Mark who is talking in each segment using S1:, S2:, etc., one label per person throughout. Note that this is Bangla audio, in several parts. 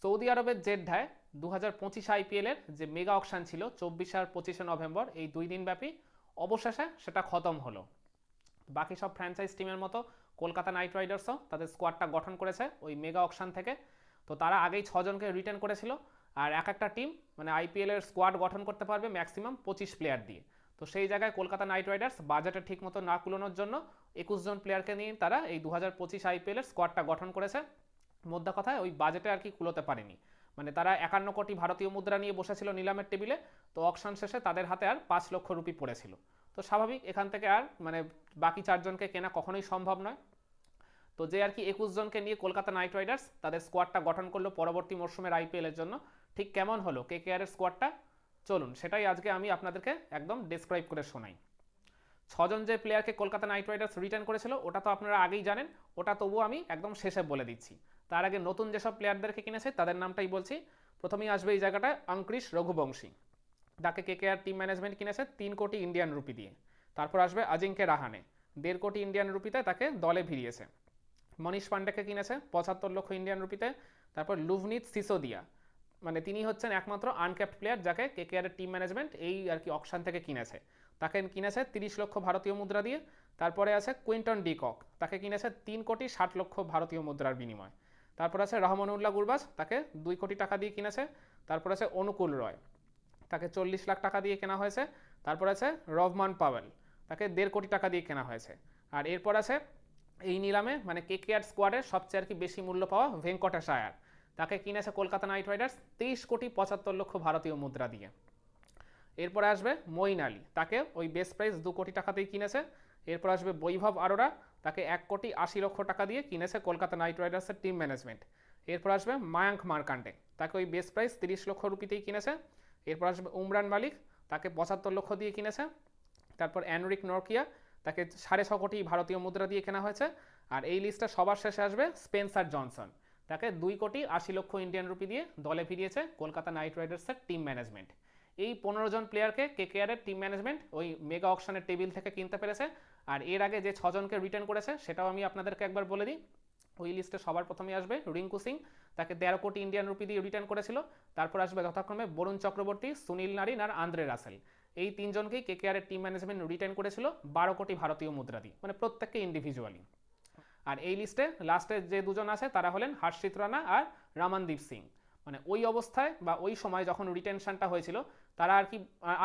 S1: সৌদি আরবের জেড্ডায় 2025 আইপিএলের যে মেগা অকশন ছিল 24 আর 25 নভেম্বর, এই 2 দিন ব্যাপী, অবশেষে সেটা খতম হলো। বাকি সব ফ্র্যাঞ্চাইজ টিমের মতো কলকাতা নাইট রাইডার্সও তাদের স্কোয়াডটা গঠন করেছে ওই মেগা অকশন থেকে। তো তারা আগেই 6জনকে রিটেন করেছিল, আর এক একটা টিম মানে আইপিএলের স্কোয়াড গঠন করতে পারবে ম্যাক্সিমাম 25 প্লেয়ার দিয়ে। তো সেই জায়গায় কলকাতা নাইট রাইডার্স বাজেটে ঠিক মতো না কুলোনোর জন্য 21 জন প্লেয়ারকে নিয়ে তারা এই 2025 আইপিএলের স্কোয়াডটা গঠন করেছে। মোদ্দা কথায় ওই বাজেটে আর কি কুলোতে পারেনি, মানে তারা 51 কোটি ভারতীয় মুদ্রা নিয়ে বসেছিল নিলামের টেবিলে। তো অকশন শেষে তাদের হাতে আর 5 লক্ষ রুপি পড়েছিল। তো স্বাভাবিক এখান থেকে আর মানে বাকি 4জনকে কেনা কখনোই সম্ভব নয়। তো যে আর কি 21 জনকে নিয়ে কলকাতা নাইট রাইডার্স তাদের স্কোয়াডটা গঠন করলো পরবর্তী মরশুমের আইপিএলের জন্য, ঠিক কেমন হলো কেকেআর এর স্কোয়াডটা, চলুন সেটাই আজকে আমি আপনাদেরকে একদম ডেসক্রাইব করে শোনাই। 6জন যে প্লেয়ারকে কলকাতা নাইট রাইডার্স রিটার্ন করেছিল ওটা তো আপনারা আগেই জানেন, ওটা তবুও আমি একদম শেষে বলে দিচ্ছি। তার আগে নতুন যেসব প্লেয়ারদেরকে কিনেছে তাদের নামটাই বলছি। প্রথমেই আসবে এই জায়গাটায় অঙ্কৃশ রঘুবংশী, তাকে কেকেআর টিম ম্যানেজমেন্ট কিনেছে 3 কোটি ইন্ডিয়ান রুপি দিয়ে। তারপর আসবে অজিঙ্ক্য রাহানে, 1.5 কোটি ইন্ডিয়ান রুপিতে তাকে দলে ভিড়িয়েছে। মনীষ পান্ডেকে কিনেছে 75 লক্ষ ইন্ডিয়ান রুপিতে। তারপর লুভনিত সিসোদিয়া, মানে তিনি হচ্ছেন একমাত্র আনক্যাপ্ট প্লেয়ার যাকে কেকেআরের টিম ম্যানেজমেন্ট এই আর কি অকশন থেকে কিনেছে। তাকে কিনেছে 30 লক্ষ ভারতীয় মুদ্রা দিয়ে। তারপরে আছে কুইন্টন ডিকক, তাকে কিনেছে 3 কোটি 60 লক্ষ ভারতীয় মুদ্রার বিনিময়। তারপর আছে রহমানুল্লাহ গুরবাজ, তাকে 2 কোটি টাকা দিয়ে কিনেছে। তারপর আছে অনুকূল রয়, তাকে 40 লাখ টাকা দিয়ে কেনা হয়েছে। তারপর আছে রহমান পাওয়েল, তাকে 1.5 কোটি টাকা দিয়ে কেনা হয়েছে। আর এরপর আছে এই নিলামে মানে কেকেআর স্কোয়াডের সবচেয়ে আর কি বেশি মূল্য পাওয়া ভেঙ্কটেশ আয়ার, তাকে কিনেছে কলকাতা নাইট রাইডার্স 23 কোটি 75 লক্ষ ভারতীয় মুদ্রা দিয়ে। এরপরে আসবে মঈন আলী, তাকে ওই বেস্ট প্রাইস 2 কোটি টাকাতেই কিনেছে। এরপর আসবে বৈভব আরোরা, তাকে 1 কোটি 80 লক্ষ টাকা দিয়ে কিনেছে কলকাতা নাইট রাইডার্সের টিম ম্যানেজমেন্ট। এরপর আসবে মায়াঙ্ক মার্কান্ডে, তাকে ওই বেস্ট প্রাইস 30 লক্ষ রুপিতেই কিনেছে। এরপর আসবে উমরান মালিক, তাকে 75 লক্ষ দিয়ে কিনেছে। তারপর অ্যানরিক নরকিয়া, তাকে 6.5 কোটি ভারতীয় মুদ্রা দিয়ে কেনা হয়েছে। আর এই লিস্টে সবার শেষে আসবে স্পেন্সার জনসন, তাকে 2 কোটি 80 লক্ষ ইন্ডিয়ান রুপি দিয়ে দলে ফিরিয়েছে কলকাতা নাইট রাইডার্সের টিম ম্যানেজমেন্ট। এই 15জন প্লেয়ারকে কেকেআরের টিম ম্যানেজমেন্ট ওই মেগা অকশনের টেবিল থেকে কিনতে পেরেছে। আর এর আগে যে 6জনকে রিটার্ন করেছে সেটাও আমি আপনাদেরকে একবার বলে দিই। ওই লিস্টে সবার প্রথমে আসবে রিঙ্কু সিং, তাকে 13 কোটি ইন্ডিয়ান রুপি দিয়ে রিটার্ন করেছিল। তারপর আসবে যথাক্রমে বরুণ চক্রবর্তী, সুনীল নারিন আর আন্দ্রে রাসেল। এই 3জনকেই কেকেআরের টিম ম্যানেজমেন্ট রিটার্ন করেছিল 12 কোটি ভারতীয় মুদ্রা দিয়ে, মানে প্রত্যেককে ইন্ডিভিজুয়ালি। আর এই লিস্টে লাস্টে যে 2জন আছে তারা হলেন হর্ষিত রানা আর রামানদীপ সিং। মানে ওই অবস্থায় বা ওই সময় যখন রিটেনশনটা হয়েছিল তারা আর কি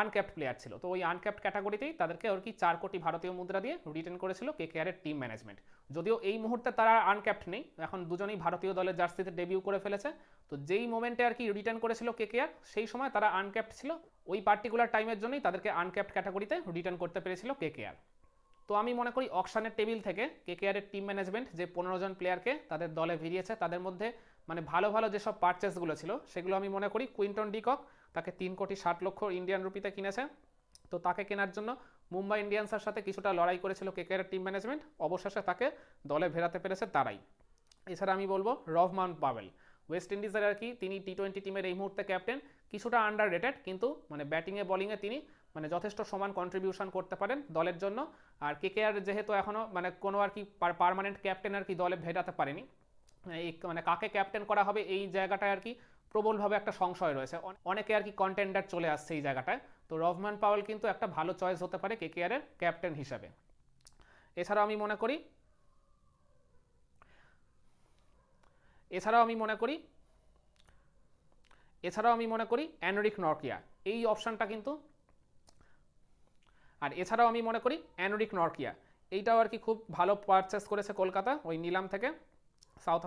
S1: আনক্যাপ্ট প্লেয়ার ছিল, তো ওই আনক্যাপ্ট ক্যাটাগরিতেই তাদেরকে আর কি 4 কোটি ভারতীয় মুদ্রা দিয়ে রিটেন করেছিল কেকেআরের টিম ম্যানেজমেন্ট। যদিও এই মুহূর্তে তারা আনক্যাপ্ট নেই, এখন দুজনেই ভারতীয় দলের জার্সিতে ডেবিউ করে ফেলেছে। তো যেই মোমেন্টে আর কি রিটার্ন করেছিল কেকেআর সেই সময় তারা আনক্যাপ্ট ছিল, ওই পার্টিকুলার টাইমের জন্যই তাদেরকে আনক্যাপ্ট ক্যাটাগরিতে রিটার্ন করতে পেরেছিল কেকেআর। তো আমি মনে করি অকশনের টেবিল থেকে কেকেআরের টিম ম্যানেজমেন্ট যে 15জন প্লেয়ারকে তাদের দলে ভিড়িয়েছে তাদের মধ্যে মানে ভালো ভালো যেসব পারচেসগুলো ছিল সেগুলো আমি মনে করি কুইন্টন ডিকক, তাকে 3 কোটি 60 লক্ষ ইন্ডিয়ান রুপিতে কিনেছে। তো তাকে কেনার জন্য মুম্বাই ইন্ডিয়ান্সের সাথে কিছুটা লড়াই করেছিল কেকেআরের টিম ম্যানেজমেন্ট, অবশেষে তাকে দলে ভেড়াতে পেরেছে তারাই। এছাড়া আমি বলবো রহমান পাওয়েল, ওয়েস্ট ইন্ডিজের আর কি তিনি টি20 টিমের এই মুহূর্তে ক্যাপ্টেন, কিছুটা আন্ডার রেটেড কিন্তু মানে ব্যাটিংয়ে বলিংয়ে তিনি মানে যথেষ্ট সমান কন্ট্রিবিউশন করতে পারেন দলের জন্য। আর কেকেআর যেহেতু এখনও মানে কোনো আর কি পার্মানেন্ট ক্যাপ্টেন আর কি দলে ভেটাতে পারেনি, এই মানে কাকে ক্যাপ্টেন করা হবে এই জায়গাটায় আর কি প্রবলভাবে একটা সংশয় রয়েছে, অনেকে আর কি কন্টেন্ডার চলে আসছে এই জায়গাটায়। তো রহমান পাওয়েল কিন্তু একটা ভালো চয়েস হতে পারে কেকেআরের ক্যাপ্টেন হিসাবে। এছাড়াও আমি মনে করি এছাড়াও আমি মনে করি এছাড়াও আমি মনে করি অ্যানরিক নরকিয়া এই অপশানটা কিন্তু আর এছাড়াও আমি মনে করি অ্যানরিক নরকিয়া এইটাও আর কি খুব ভালো পারচেস করেছে কলকাতা ওই নিলাম থেকে। সাউথ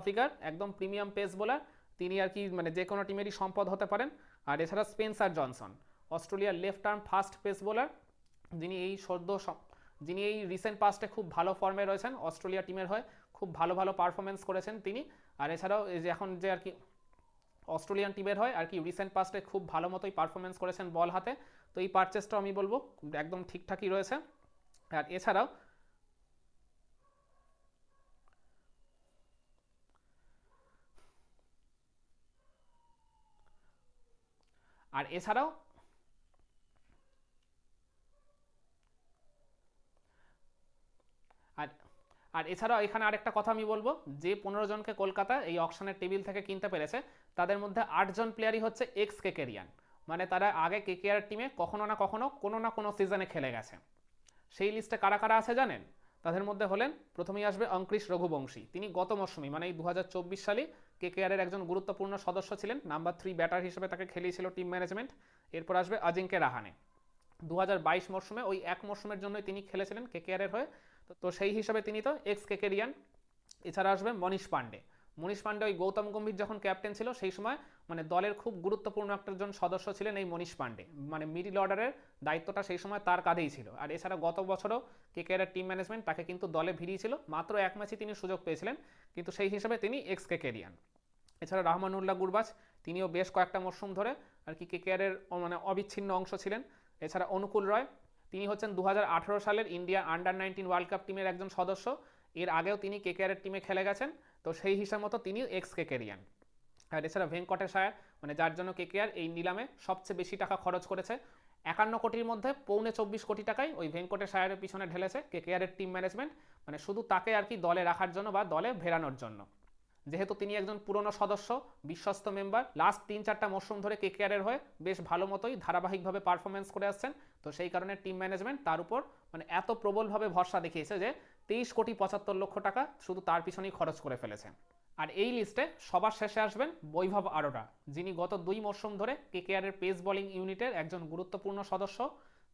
S1: আফ্রিকার একদম প্রিমিয়াম পেস বোলার, তিনি আর কি মানে যে কোনো টিমেরই সম্পদ হতে পারেন। আর এছাড়া স্পেন্সার জনসন, অস্ট্রেলিয়ার left arm fast pace bowler, যিনি এই যিনি এই রিসেন্ট পাস্টে খুব ভালো ফর্মে রয়েছেন, অস্ট্রেলিয়া টিমের হয়ে খুব ভালো ভালো পারফরমেন্স করেছেন তিনি। আর এছাড়াও এই যে এখন যে আর কি অস্ট্রেলিয়ান টিমের হয় আর কি রিসেন্ট পাস্টে খুব ভালো মতোই পারফরমেন্স করেছেন বল হাতে। তো এই পারচেসটাও আমি বলবো একদম ঠিকঠাকই রয়েছে। আর এছাড়াও আর এছাড়াও আর আর এছাড়াও এখানে আরেকটা কথা আমি বলবো, যে 15 জনকে কলকাতা এই অকশনের টেবিল থেকে কিনতে পেরেছে তাদের মধ্যে 8 জন প্লেয়ারই হচ্ছে এক্স কেকেরিয়ান, মানে তারা আগে কেকেআর টিমে কখনো না কখনো কোনো না কোনো সিজনে খেলে গেছে। সেই লিস্টে কারা কারা আছে জানেন? তাদের মধ্যে হলেন, প্রথমেই আসবে অঙ্কৃশ রঘুবংশী, তিনি গত মৌসুমে মানে এই 2024 সালে কেকেআরের একজন গুরুত্বপূর্ণ সদস্য ছিলেন, নাম্বার 3 ব্যাটার হিসেবে তাকে খেলিয়েছিল টিম ম্যানেজমেন্ট। এরপর আসবে অজিঙ্ক্য রাহানে, 2022 মরশুমে ওই এক মরশুমের জন্যই তিনি খেলেছিলেন কেকেআরের হয়ে, তো সেই হিসাবে তিনি তো এক্স কেকেরিয়ান। এছাড়া আসবে মনীষ পান্ডে। মনীষ পান্ডে ওই গৌতম গম্ভীর যখন ক্যাপ্টেন ছিল সেই সময় মানে দলের খুব গুরুত্বপূর্ণ একজন সদস্য ছিলেন এই মনীষ পান্ডে, মানে মিডল অর্ডারের দায়িত্বটা সেই সময় তার কাঁধেই ছিল। আর এছাড়া গত বছরও কেকেআরের টিম ম্যানেজমেন্ট তাকে কিন্তু দলে ভিড়িয়েছিল, মাত্র এক ম্যাচে তিনি সুযোগ পেয়েছিলেন, কিন্তু সেই হিসাবে তিনি এক্স কেকেরিয়ান। এছাড়া রহমানুল্লাহ গুরবাজ, তিনিও বেশ কয়েকটা মরশুম ধরে আর কি কেকেআরের মানে অবিচ্ছিন্ন অংশ ছিলেন। এছাড়া অনুকূল রয়, তিনি হচ্ছেন 2018 সালের ইন্ডিয়া আন্ডার-19 ওয়ার্ল্ড কাপ টিমের একজন সদস্য, এর আগেও তিনি কেকেআরের টিমে খেলে গেছেন, তো সেই হিসাব মতো তিনি এক্স কেকেরিয়ান। আর এছাড়া ভেঙ্কটেশ আয়ার, মানে যার জন্য কেকেআর এই নিলামে সবচেয়ে বেশি টাকা খরচ করেছে, 51 কোটির মধ্যে 24.25 কোটি টাকায় ওই ভেঙ্কটেশ আয়ারের পিছনে ঢেলেছে কেকেআরের টিম ম্যানেজমেন্ট, মানে শুধু তাকে আর কি দলে রাখার জন্য বা দলে ভেড়ানোর জন্য। যেহেতু তিনি একজন পুরনো সদস্য, বিশ্বস্ত মেম্বার, লাস্ট 3-4টা মরশুম ধরে কেকেআরের হয়ে বেশ ভালো মতোই ধারাবাহিকভাবে পারফরমেন্স করে আসছেন, তো সেই কারণে টিম ম্যানেজমেন্ট তার উপর মানে এত প্রবলভাবে ভরসা দেখিয়েছে যে 23.75 কোটি টাকা শুধু তার পিছনেই খরচ করে ফেলেছে। আর এই লিস্টে সবার শেষে আসবেন বৈভব আরোরা, যিনি গত 2 মরশুম ধরে কেকেআরের পেস বোলিং ইউনিটের একজন গুরুত্বপূর্ণ সদস্য।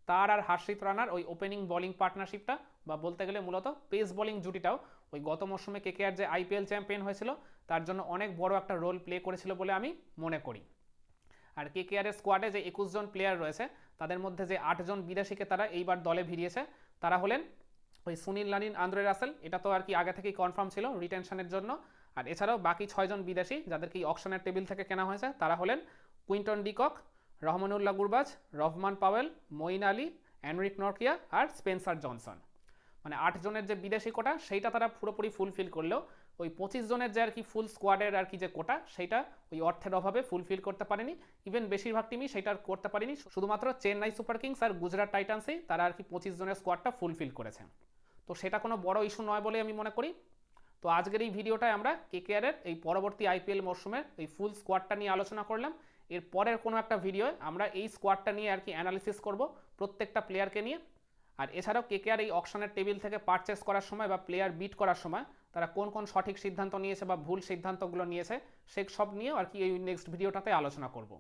S1: তার আর হর্ষিত রানার ওই ওপেনিং বোলিং পার্টনারশিপটা বা বলতে গেলে মূলত পেস বোলিং জুটিটাও ওই গত মরশুমে কেকেআর যে আইপিএল চ্যাম্পিয়ন হয়েছিল তার জন্য অনেক বড় একটা রোল প্লে করেছিল বলে আমি মনে করি। আর কেকেআরের স্কোয়াডে যে 21 জন প্লেয়ার রয়েছে তাদের মধ্যে যে 8 জন বিদেশিকে তারা এইবার দলে ভিড়িয়েছে তারা হলেন ওই সুনীল নারিন, আন্দ্রে রাসেল, এটা তো আর কি আগে থেকেই কনফার্ম ছিল রিটেনশনের জন্য। আর এছাড়াও বাকি 6 জন বিদেশি যাদেরকে এই অকশনের টেবিল থেকে কেনা হয়েছে তারা হলেন Quinton de Kock, Rahmanullah Gurbaz, Rovman Powell, Moeen Ali, Anrich Nortje আর স্পেন্সার জনসন। মানে 8 জনের যে বিদেশি কোটা সেইটা তারা পুরোপুরি ফুলফিল করলেও ওই 25 জনের যে আর কি ফুল স্কোয়াডের আর কি যে কোটা সেইটা ওই অর্থের অভাবে ফুলফিল করতে পারেনি। ইভেন বেশিরভাগ টিমই সেটা করতে পারেনি, শুধুমাত্র চেন্নাই সুপার কিংস আর গুজরাট টাইটান্সেই তারা আর কি 25 জনের স্কোয়াডটা ফুলফিল করেছে, তো সেটা কোনো বড় ইস্যু নয় বলে আমি মনে করি। তো আজকের এই ভিডিওটায় আমরা কেকেআরের এই পরবর্তী আইপিএল মরশুমের এই ফুল স্কোয়াডটা নিয়ে আলোচনা করলাম। এর পরের কোনো একটা ভিডিওয়ে আমরা এই স্কোয়াডটা নিয়ে আর কি অ্যানালিসিস করব প্রত্যেকটা প্লেয়ারকে নিয়ে। আর এছাড়াও কেকেআর এই অকশনের টেবিল থেকে পারচেস করার সময় বা প্লেয়ার বিট করার সময় তারা কোন কোন সঠিক সিদ্ধান্ত নিয়েছে বা ভুল সিদ্ধান্তগুলো নিয়েছে সেই সব নিয়েও আর কি এই নেক্সট ভিডিওটাতে আলোচনা করব।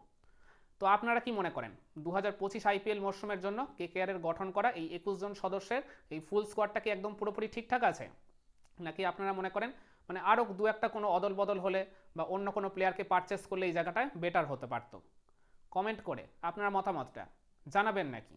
S1: তো আপনারা কি মনে করেন 2025 আইপিএল মরশুমের জন্য কেকেআরের গঠন করা এই 21 জন সদস্যের এই ফুল স্কোয়াডটা কি একদম পুরোপুরি ঠিকঠাক আছে, নাকি আপনারা মনে করেন মানে আরও দু একটা কোনো অদল বদল হলে বা অন্য কোনো প্লেয়ারকে পারচেস করলে এই জায়গাটায় বেটার হতে পারতো? কমেন্ট করে আপনার মতামতটা জানাবেন নাকি।